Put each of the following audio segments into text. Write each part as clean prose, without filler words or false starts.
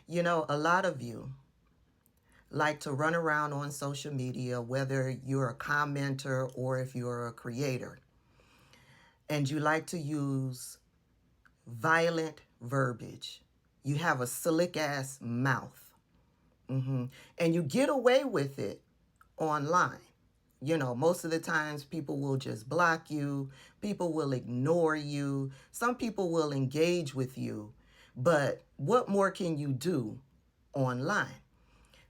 You know, a lot of you like to run around on social media, whether you're a commenter or if you're a creator, and you like to use violent verbiage. You have a slick ass mouth. And you get away with it online. You know, most of the times people will just block you, people will ignore you, some people will engage with you, but what more can you do online?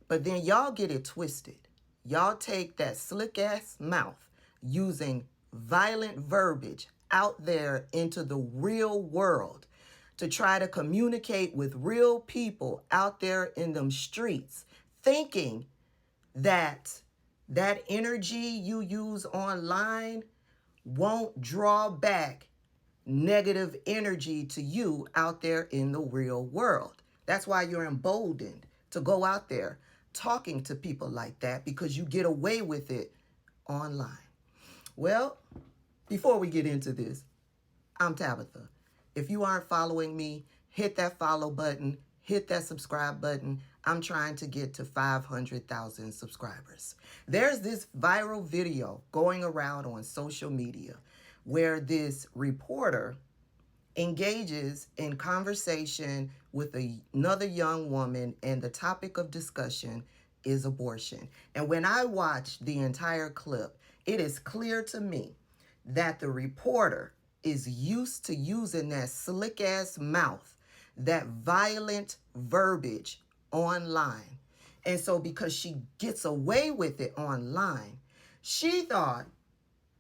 But then y'all get it twisted. Y'all take that slick ass mouth using violent verbiage out there into the real world to try to communicate with real people out there in them streets, thinking that that energy you use online won't draw back negative energy to you out there in the real world. That's why you're emboldened to go out there talking to people like that, because you get away with it online. Well, before we get into this, I'm Tabitha. If you aren't following me, hit that follow button, hit that subscribe button. I'm trying to get to 500,000 subscribers. There's this viral video going around on social media where this reporter engages in conversation with another young woman, and the topic of discussion is abortion. And when I watched the entire clip, it is clear to me that the reporter is used to using that slick ass mouth, that violent verbiage online. And so because she gets away with it online, she thought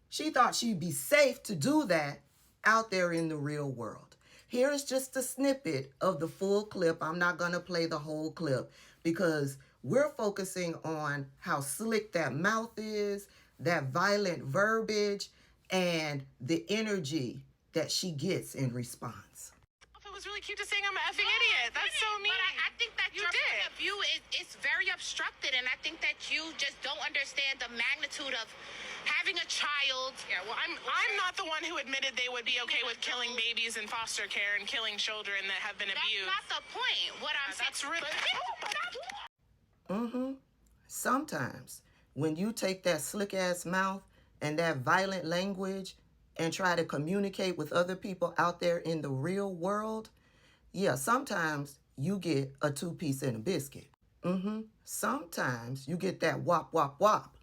she'd be safe to do that out there in the real world. Here is just a snippet of the full clip. I'm not going to play the whole clip because we're focusing on how slick that mouth is, that violent verbiage, and the energy that she gets in response. It was really cute to saying I'm an effing idiot. That's so mean. But I think that your point of view is very obstructed, and I think that you just don't understand the magnitude of having a child. Yeah, well, I'm not the one who admitted they would be okay with killing babies in foster care and killing children that have been abused. That's not the point. What I'm saying. That's really. Sometimes when you take that slick ass mouth and that violent language and try to communicate with other people out there in the real world, yeah, sometimes you get a 2-piece and a biscuit. Sometimes you get that wop, wop, wop.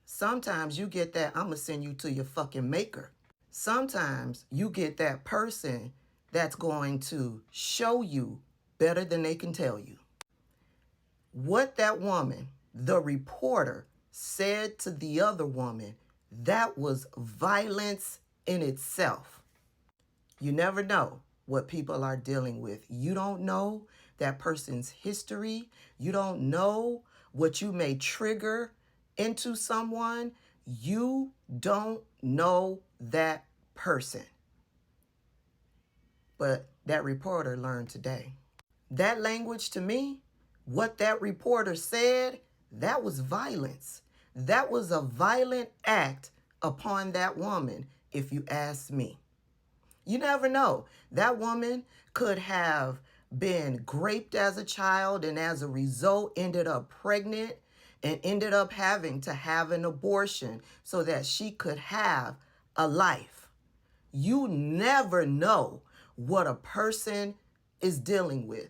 Sometimes you get that I'm going to send you to your fucking maker. Sometimes you get that person that's going to show you better than they can tell you. What that woman, the reporter, said to the other woman, that was violence in itself. You never know what people are dealing with. You don't know that person's history. You don't know what you may trigger into someone. You don't know that person. But that reporter learned today. That language to me, what that reporter said, that was violence. That was a violent act upon that woman, if you ask me. You never know. That woman could have been raped as a child and as a result ended up pregnant and ended up having to have an abortion so that she could have a life. You never know what a person is dealing with.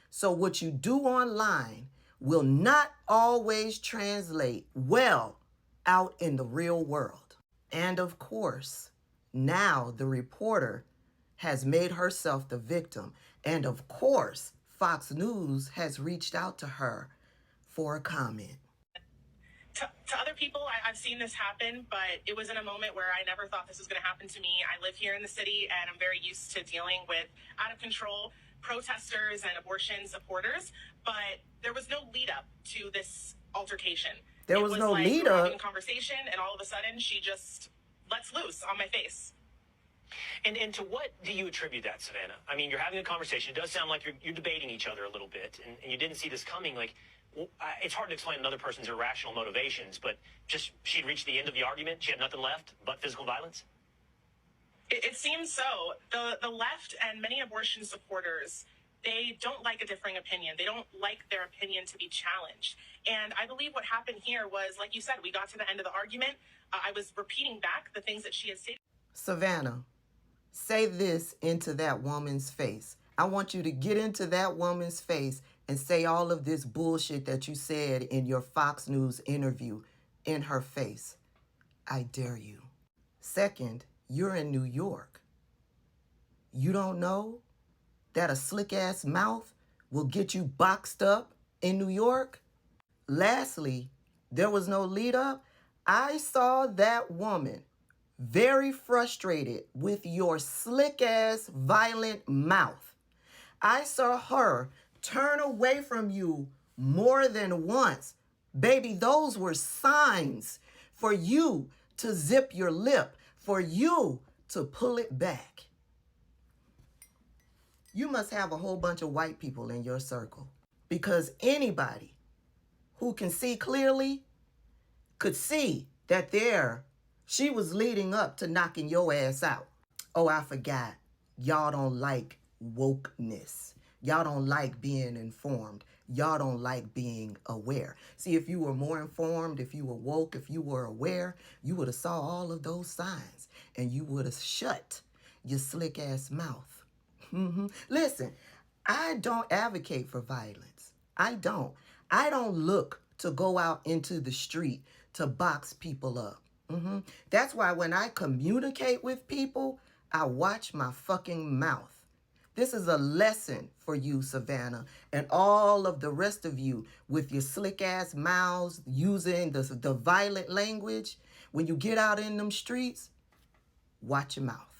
So what you do online will not always translate well out in the real world. And of course, now the reporter has made herself the victim. And of course, Fox News has reached out to her for a comment. To other people, I've seen this happen, but it was in a moment where I never thought this was going to happen to me. I live here in the city, and I'm very used to dealing with out-of-control protesters and abortion supporters, but there was no lead-up to this altercation. There was no lead-up. We were having a conversation, and all of a sudden, she just lets loose on my face. And to what do you attribute that, Savannah? I mean, you're having a conversation. It does sound like you're debating each other a little bit, and you didn't see this coming. Like, well, it's hard to explain another person's irrational motivations, but just she'd reached the end of the argument. She had nothing left but physical violence. It seems so. The left and many abortion supporters They don't like a differing opinion. They don't like their opinion to be challenged. And I believe what happened here was, like you said, we got to the end of the argument. I was repeating back the things that she had stated. Savannah, say this into that woman's face. I want you to get into that woman's face and say all of this bullshit that you said in your Fox News interview in her face. I dare you. Second, you're in New York. You don't know that a slick-ass mouth will get you boxed up in New York? Lastly, there was no lead up. I saw that woman very frustrated with your slick-ass violent mouth. I saw her turn away from you more than once. Baby, those were signs for you to zip your lip, for you to pull it back. You must have a whole bunch of white people in your circle, because anybody who can see clearly could see that she was leading up to knocking your ass out. Oh, I forgot. Y'all don't like wokeness. Y'all don't like being informed. Y'all don't like being aware. See, if you were more informed, if you were woke, if you were aware, you would have saw all of those signs and you would have shut your slick ass mouth. Listen, I don't advocate for violence. I don't. I don't look to go out into the street to box people up. That's why when I communicate with people, I watch my fucking mouth. This is a lesson for you, Savannah, and all of the rest of you with your slick ass mouths using the violent language. When you get out in them streets, watch your mouth.